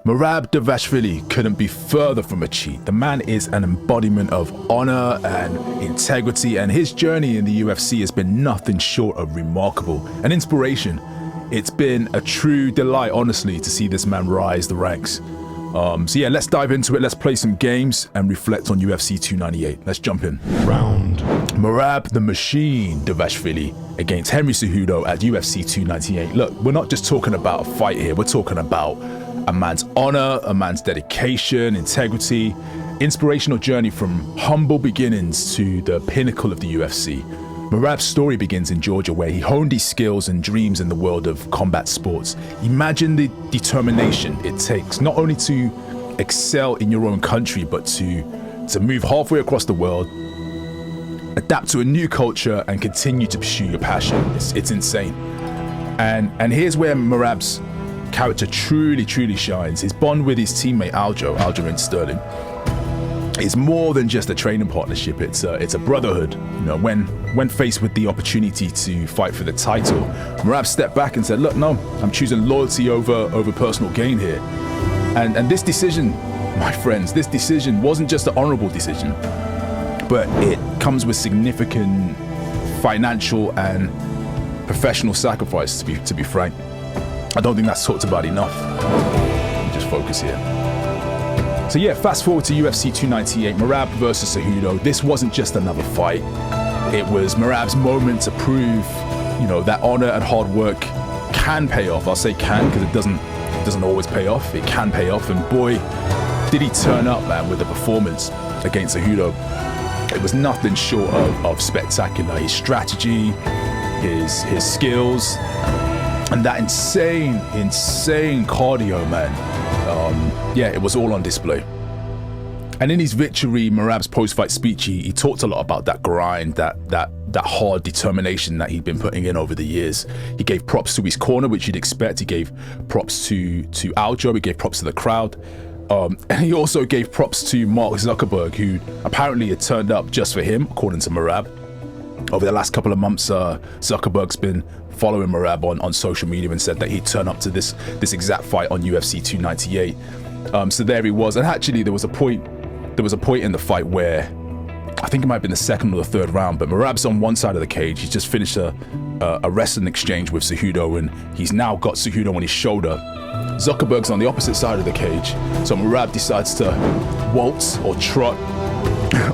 Merab Dvalishvili couldn't be further from a cheat. The man is an embodiment of honor and integrity, and his journey in the UFC has been nothing short of remarkable. An inspiration. It's been a true delight, honestly, to see this man rise the ranks. So yeah, let's dive into it. Let's play some games and reflect on UFC 298. Let's jump in. Round. Merab the Machine Dvalishvili against Henry Cejudo at UFC 298. Look, we're not just talking about a fight here. We're talking about a man's honor, a man's dedication, integrity, inspirational journey from humble beginnings to the pinnacle of the UFC. Merab's story begins in Georgia, where he honed his skills and dreams in the world of combat sports. Imagine the determination it takes not only to excel in your own country, but to move halfway across the world, adapt to a new culture, and continue to pursue your passion. It's insane. And here's where Merab's character truly shines. His bond with his teammate Aljamain Sterling, is more than just a training partnership. It's a brotherhood. You know, when faced with the opportunity to fight for the title, Merab stepped back and said, "Look, no, I'm choosing loyalty over personal gain here." And this decision, my friends, this decision wasn't just an honorable decision, but it comes with significant financial and professional sacrifice. To be frank, I don't think that's talked about enough. Let me just focus here. So yeah, fast forward to UFC 298, Merab versus Cejudo. This wasn't just another fight. It was Merab's moment to prove, you know, that honor and hard work can pay off. I'll say can, because it doesn't always pay off. It can pay off, and boy, did he turn up, man, with the performance against Cejudo. It was nothing short of spectacular. His strategy, his skills, and that insane cardio, man. Yeah, it was all on display. And in his victory, Merab's post-fight speech, he talked a lot about that grind, that hard determination that he'd been putting in over the years. He gave props to his corner, which you'd expect. He gave props to Aljo. He gave props to the crowd. And he also gave props to Mark Zuckerberg, who apparently had turned up just for him, according to Merab. Over the last couple of months, Zuckerberg's been following Merab on social media and said that he'd turn up to this exact fight on UFC 298. So there he was. And actually, there was a point in the fight where I think it might have been the second or the third round, but Merab's on one side of the cage. He's just finished a wrestling exchange with Cejudo, and he's now got Cejudo on his shoulder. Zuckerberg's on the opposite side of the cage. So Merab decides to waltz or trot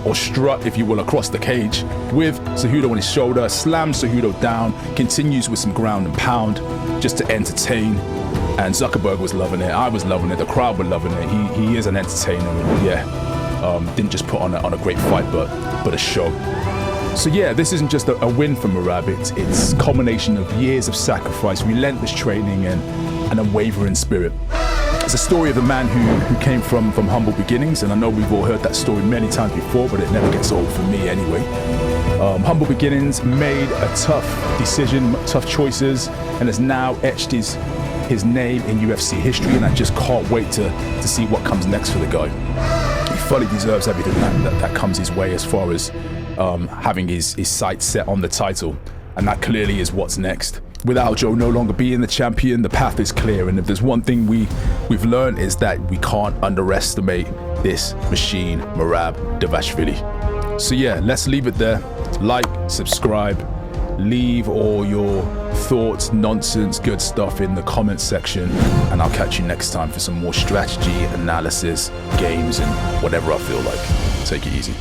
or strut, if you will, across the cage with Cejudo on his shoulder, slams Cejudo down, continues with some ground and pound just to entertain. And Zuckerberg was loving it. I was loving it. The crowd were loving it. He is an entertainer. And yeah, didn't just put on a great fight, but a show. So yeah, this isn't just a win for Merab. It's a culmination of years of sacrifice, relentless training, and an unwavering spirit. It's a story of a man who came from humble beginnings, and I know we've all heard that story many times before, but it never gets old for me anyway. Humble beginnings, made a tough decision, tough choices, and has now etched his name in UFC history, and I just can't wait to see what comes next for the guy. He fully deserves everything that comes his way as far as having his sights set on the title, and that clearly is what's next. With Aljo no longer being the champion, the path is clear, and if there's one thing we've learned, is that we can't underestimate this machine, Merab Dvalishvili. So yeah, let's leave it there. Like, subscribe, leave all your thoughts, nonsense, good stuff in the comments section, and I'll catch you next time for some more strategy, analysis, games, and whatever I feel like. Take it easy.